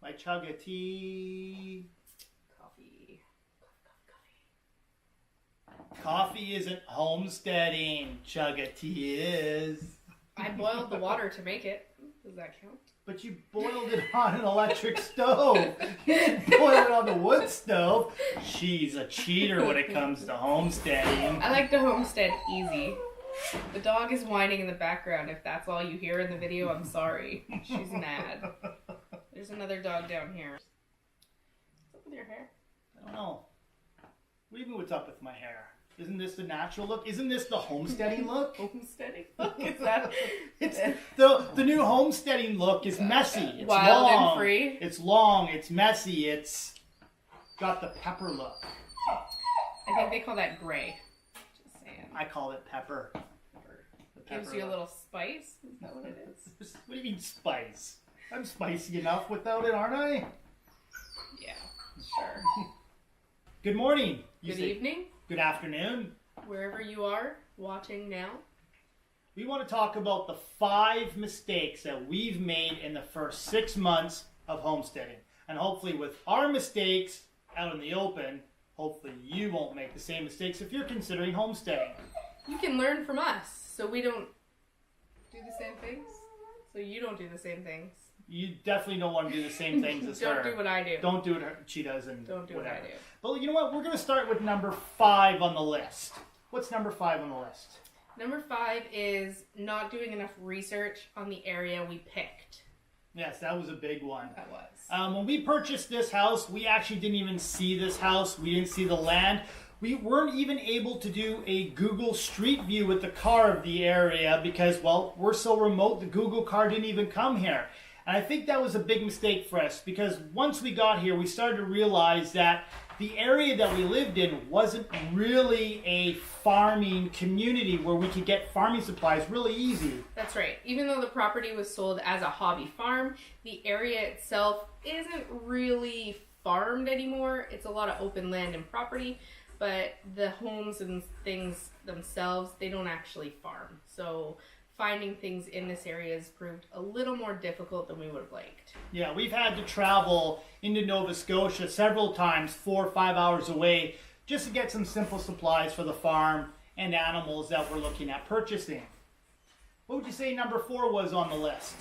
My chug of tea. Coffee. Coffee isn't homesteading. Chug of tea is. I boiled the water to make it. Does that count? But you boiled it on an electric stove. You didn't boil it on the wood stove. She's a cheater when it comes to homesteading. I like to homestead easy. The dog is whining in the background. If that's all you hear in the video, I'm sorry. She's mad. There's another dog down here. What's up with your hair? I don't know. What do you mean what's up with my hair? Isn't this the natural look? Isn't this the homesteading look? Homesteading look? Is that... It's the new homesteading look is messy. It's wild long. and free? It's long. It's messy. It's got the pepper look. I think they call that gray. Just saying. I call it pepper. The pepper Gives you a look. little spice? Is that what it is? What do you mean spice? I'm spicy enough without it, aren't I? Yeah, sure. Good morning. Good evening. Good afternoon. Wherever you are watching now. We want to talk about the 5 mistakes that we've made in the first 6 months of homesteading. And hopefully with our mistakes out in the open, hopefully you won't make the same mistakes if you're considering homesteading. You can learn from us so we don't do the same things. So you don't do the same things. You definitely don't want to do the same things as her. Don't do what I do. Don't do what she does and Don't do whatever. what I do. But you know what? We're going to start with number 5 on the list. What's number 5 on the list? Number 5 is not doing enough research on the area we picked. Yes, that was a big one. That was. When we purchased this house, we actually didn't even see this house. We didn't see the land. We weren't even able to do a Google Street View with the car of the area because, well, we're so remote, the Google car didn't even come here. And I think that was a big mistake for us because once we got here, we started to realize that the area that we lived in wasn't really a farming community where we could get farming supplies really easy. That's right. Even though the property was sold as a hobby farm, the area itself isn't really farmed anymore. It's a lot of open land and property, but the homes and things themselves, they don't actually farm. So finding things in this area has proved a little more difficult than we would have liked. Yeah, we've had to travel into Nova Scotia several times, 4 or 5 hours away, just to get some simple supplies for the farm and animals that we're looking at purchasing. What would you say number 4 was on the list?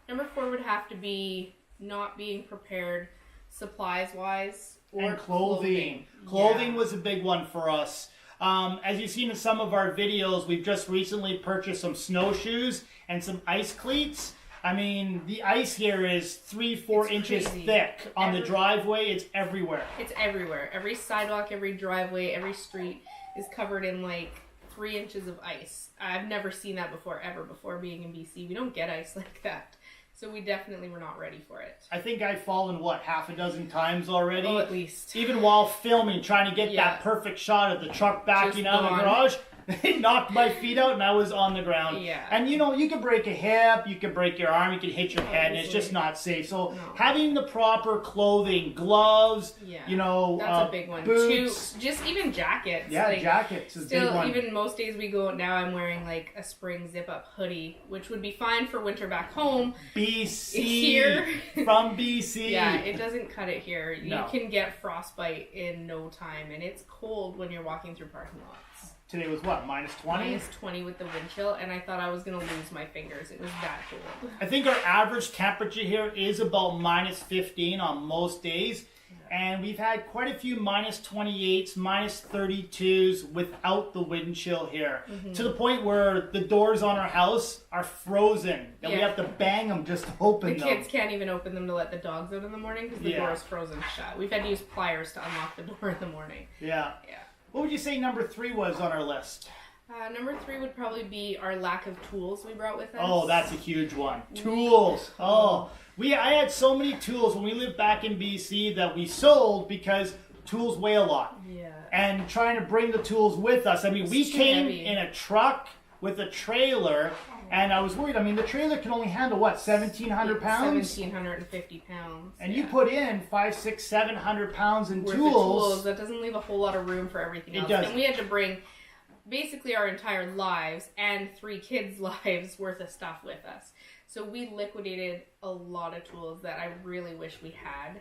Number 4 would have to be not being prepared supplies-wise or And clothing. Clothing was a big one for us. As you've seen in some of our videos, we've just recently purchased some snowshoes and some ice cleats. I mean, the ice here is 3-4 inches crazy. thick on the driveway. It's everywhere. It's everywhere. Every sidewalk, every driveway, every street is covered in like 3 inches of ice. I've never seen that before, ever before being in BC. We don't get ice like that. So we definitely were not ready for it. I think I've fallen, half a dozen times already? Oh, at least. Even while filming, trying to get Yeah. that perfect shot of the truck backing Just out of the gone. garage. It knocked my feet out and I was on the ground. Yeah. And you could break a hip, you could break your arm, you could hit your head, and it's easily. just not safe. So No. having the proper clothing, gloves, Yeah. that's a big one. boots. Just even jackets. Yeah, like, jackets is a big still, one. even most days we go out now, I'm wearing like a spring zip-up hoodie, which would be fine for winter back home. BC. Here. From BC. Yeah, it doesn't cut it here. No. You can get frostbite in no time, and it's cold when you're walking through parking lots. Today was what, minus 20? Minus 20 with the wind chill, and I thought I was going to lose my fingers. It was that cold. I think our average temperature here is about minus 15 on most days. And we've had quite a few minus 28s, minus 32s without the wind chill here. To the point where the doors on our house are frozen. And we Yeah. have to bang them just to open The them. kids can't even open them to let the dogs out in the morning because the Yeah. door is frozen shut. We've had to use pliers to unlock the door in the morning. Yeah. Yeah. What would you say number 3 was on our list? Number 3 would probably be our lack of tools we brought with us. Oh, that's a huge one. Tools. Oh. I had so many tools when we lived back in BC that we sold because tools weigh a lot. Yeah. And trying to bring the tools with us. I mean, we It's too came heavy. in a truck with a trailer, and I was worried. I mean, the trailer can only handle, what, 1,700 pounds? 1,750 pounds. And yeah. you put in 500, 600, 700 pounds in Worth of tools. That doesn't leave a whole lot of room for everything It else. doesn't. And we had to bring basically our entire lives and 3 kids' lives worth of stuff with us. So we liquidated a lot of tools that I really wish we had.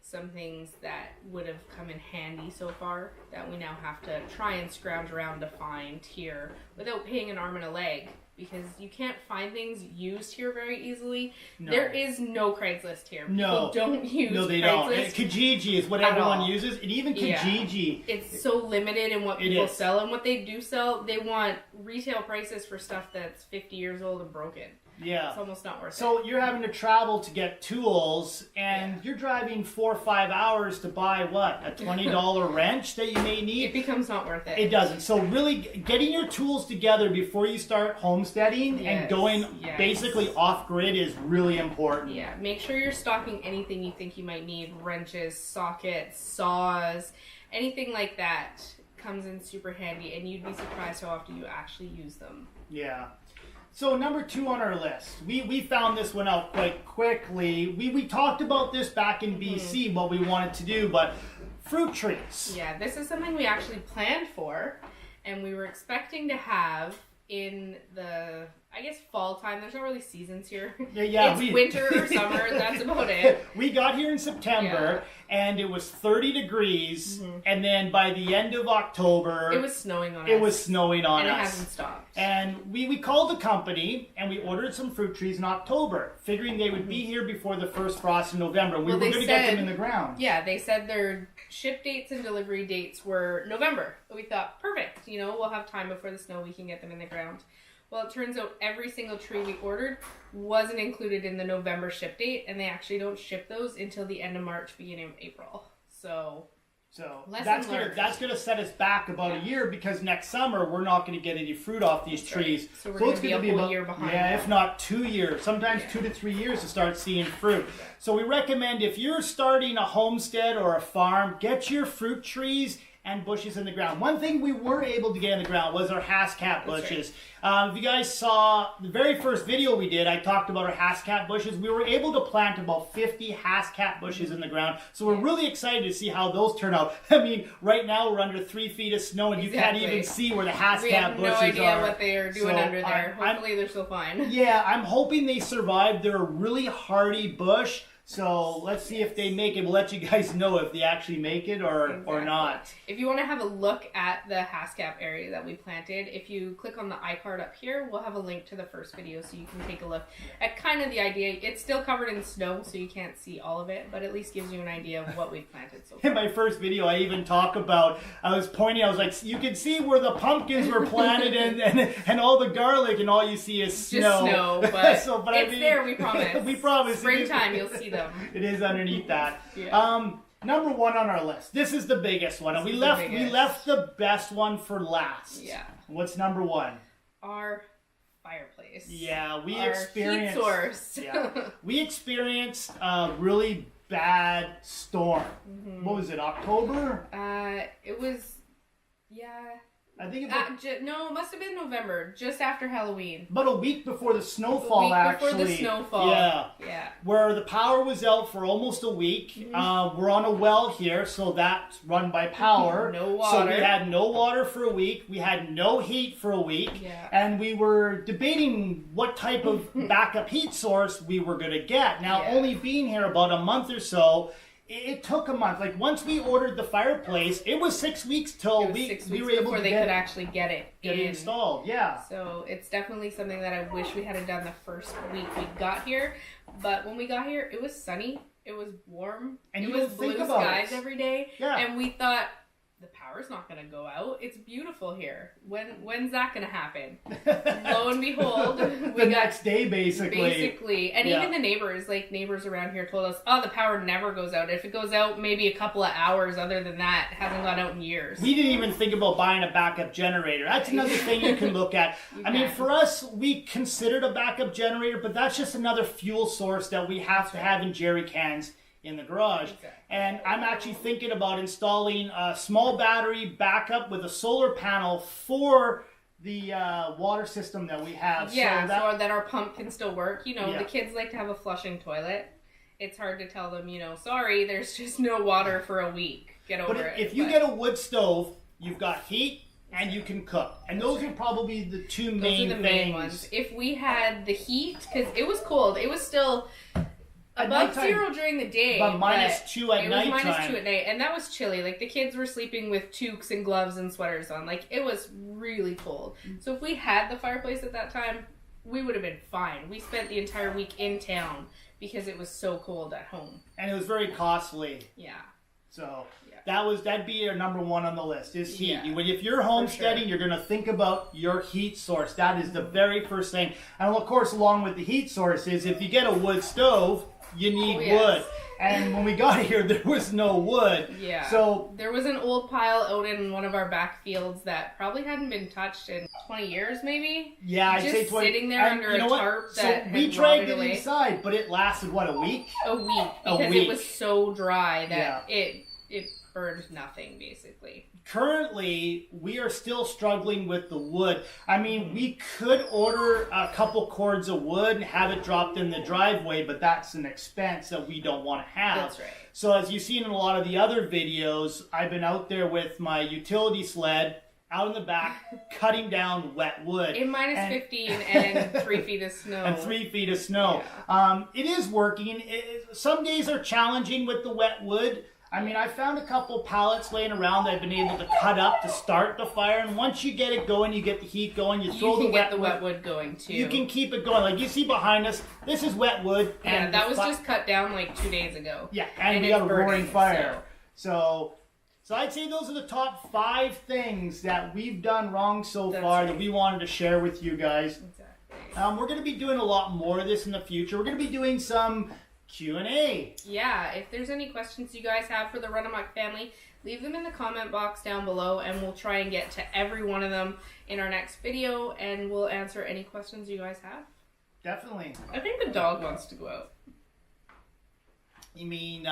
Some things that would have come in handy so far that we now have to try and scrounge around to find here without paying an arm and a leg, because you can't find things used here very easily. No. There is no Craigslist here. No. People don't use No, they Craigslist. don't. And Kijiji is what everyone uses. And even Kijiji. Yeah. It's so limited in what people sell. And what they do sell, they want retail prices for stuff that's 50 years old and broken. Yeah. It's almost not worth it. So you're having to travel to get tools, and you're driving 4 or 5 hours to buy, what, a $20 wrench that you may need? It becomes not worth it. It doesn't. So really getting your tools together before you start homesteading and going basically off-grid is really important. Yeah. Make sure you're stocking anything you think you might need. Wrenches, sockets, saws, anything like that comes in super handy, and you'd be surprised how often you actually use them. Yeah. So number 2 on our list, we found this one out quite quickly. We talked about this back in BC, what we wanted to do, but fruit trees. Yeah, this is something we actually planned for, and we were expecting to have in the, I guess, fall time. There's not really seasons here. Yeah, it's winter or summer, that's about it. We got here in September, and it was 30 degrees, and then by the end of October... It was snowing on us. It was snowing on us. And it hasn't stopped. And we called the company, and we ordered some fruit trees in October, figuring they would be here before the first frost in November. We were going to get them in the ground. Yeah, they said their ship dates and delivery dates were November. We thought, perfect, we'll have time before the snow, we can get them in the ground. Well, it turns out every single tree we ordered wasn't included in the November ship date, and they actually don't ship those until the end of March, beginning of April. So that's gonna set us back about a year, because next summer we're not going to get any fruit off these trees. Right. So we're going to be a whole year behind. Yeah, if not 2 years, sometimes 2 to 3 years to start seeing fruit. So we recommend, if you're starting a homestead or a farm, get your fruit trees and bushes in the ground. One thing we were able to get in the ground was our Hascat bushes. If you guys saw the very first video we did, I talked about our Hascat bushes. We were able to plant about 50 Hascat bushes in the ground. So we're really excited to see how those turn out. I mean, right now we're under 3 feet of snow, and you can't even see where the Hascat bushes are. We have no idea what they are doing under there. Hopefully they're still fine. Yeah, I'm hoping they survive. They're a really hardy bush. So let's see if they make it. We'll let you guys know if they actually make it or not. If you want to have a look at the Hascap area that we planted, if you click on the iCard up here, we'll have a link to the first video so you can take a look at kind of the idea. It's still covered in snow, so you can't see all of it, but at least gives you an idea of what we've planted so far. In my first video, I even talk about, I was like, you can see where the pumpkins were planted and all the garlic, and all you see is snow. Just snow, but it's there, we promise. We promise. Springtime, you'll see them. It is underneath that. Yeah. Number 1 on our list. This is the biggest one, and we left the best one for last. Yeah. What's number 1? Our fireplace. Yeah, Our heat source. We experienced a really bad storm. What was it? October? It was. I think no, it must have been November, just after Halloween. About a week before the snowfall, actually. Before the snowfall. Yeah. Where the power was out for almost a week. We're on a well here, so that's run by power. No water. So we had no water for a week. We had no heat for a week. Yeah. And we were debating what type of backup heat source we were going to get. Now, only being here about a month or so, it took a month. Like, once we ordered the fireplace, it was 6 weeks till we were able before to they could actually get it installed. Yeah. So it's definitely something that I wish we had done the first week we got here. But when we got here, it was sunny, it was warm, and it was blue skies every day. Yeah. And we thought, the power's not going to go out. It's beautiful here. When's that going to happen? Lo and behold, the next day, basically. And even the neighbors around here told us, the power never goes out. If it goes out, maybe a couple of hours. Other than that, it hasn't gone out in years. We didn't even think about buying a backup generator. That's another thing you can look at. I mean, for us, we considered a backup generator, but that's just another fuel source that we have to have in jerry cans in the garage. And I'm actually thinking about installing a small battery backup with a solar panel for the water system that we have. Yeah, so that our pump can still work. The kids like to have a flushing toilet. It's hard to tell them, sorry, there's just no water for a week. Get over it. If you get a wood stove, you've got heat and you can cook. And those are probably the two main Those are the main things. ones. If we had the heat, because it was cold, it was still above zero during the day, but -2 at nighttime. It was -2 at night, and that was chilly. Like, the kids were sleeping with toques and gloves and sweaters on. Like, it was really cold. So if we had the fireplace at that time, we would have been fine. We spent the entire week in town because it was so cold at home. And it was very costly. Yeah. So that'd be your number one on the list is heat. Yeah. If you're homesteading, you're going to think about your heat source. That is the very first thing. And of course, along with the heat source is if you get a wood stove, you need wood. And when we got here, there was no wood. Yeah. So there was an old pile out in one of our back fields that probably hadn't been touched in 20 years, maybe. Yeah, I'd just say 20. sitting there under a tarp that we had dragged rotted it away. inside, but it lasted a week? A week, because it was so dry that it burned nothing, basically. Currently, we are still struggling with the wood. I mean, we could order a couple cords of wood and have it dropped in the driveway, but that's an expense that we don't want to have. That's right. So as you've seen in a lot of the other videos, I've been out there with my utility sled, out in the back, cutting down wet wood. In -15 and 3 feet of snow. And 3 feet of snow. Yeah. It is working. Some days are challenging with the wet wood. I mean, I found a couple pallets laying around that I've been able to cut up to start the fire. And once you get it going, you get the heat going, you throw the wet wood going too. You can keep it going. Like you see behind us, this is wet wood. And that was just cut down like 2 days ago. Yeah, and we got a roaring fire. So I'd say those are the top 5 things that we've done wrong so far that we wanted to share with you guys. Exactly. We're going to be doing a lot more of this in the future. We're going to be doing some Q&A. Yeah, if there's any questions you guys have for the Runamuck family, leave them in the comment box down below, and we'll try and get to every one of them in our next video, and we'll answer any questions you guys have. Definitely. I think the dog wants to go out. You mean,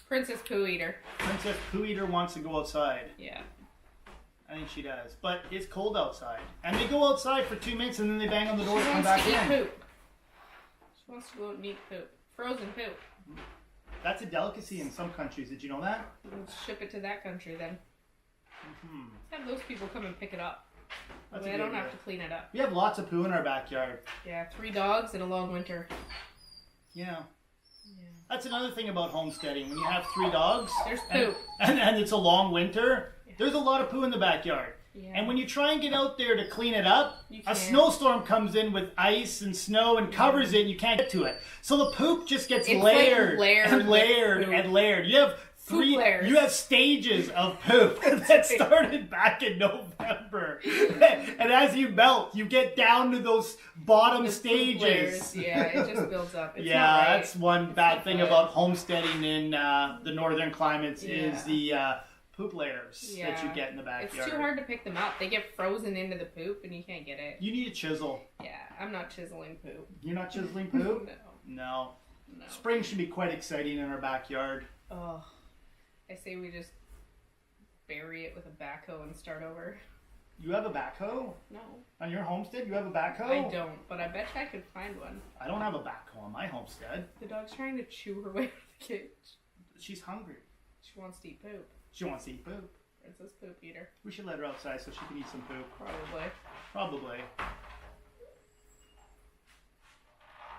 Princess Pooh Eater. Princess Pooh Eater wants to go outside. Yeah. I think she does. But it's cold outside. And they go outside for 2 minutes, and then they bang on the door She and come wants back to eat in. poop. She wants to go out and eat poop. Frozen poop. That's a delicacy in some countries. Did you know that? We'll ship it to that country then. Mm-hmm. Let's have those people come and pick it up. That's That way a I good don't have idea. to clean it up. We have lots of poo in our backyard. Yeah, 3 dogs in a long winter. Yeah. That's another thing about homesteading. When you have 3 dogs, there's poop. And it's a long winter, there's a lot of poo in the backyard. Yeah. And when you try and get out there to clean it up, You a can't. snowstorm comes in with ice and snow and covers it, and you can't get to it. So the poop just gets It's layered, like layered and layered with poop. and layered. You have Poop layers. You have stages of poop that started back in November, and as you melt, you get down to those bottom The poop stages. layers. Yeah, it just builds up. It's Yeah, not right. that's one bad thing fun. about homesteading in the northern climates is the poop layers that you Yeah. get in the backyard. It's too hard to pick them up. They get frozen into the poop and you can't get it. You need a chisel. Yeah, I'm not chiseling poop. You're not chiseling poop? No. No. Spring should be quite exciting in our backyard. Oh, I say we just bury it with a backhoe and start over. You have a backhoe? No. On your homestead, you have a backhoe? I don't, but I bet you I could find one. I don't have a backhoe on my homestead. The dog's trying to chew her way out of the cage. She's hungry. She wants to eat poop. She wants to eat poop. Princess Poop Eater. We should let her outside so she can eat some poop. Probably. Probably.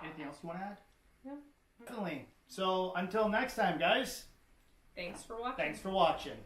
Anything else you want to add? No. Definitely. So until next time, guys. Thanks for watching. Thanks for watching.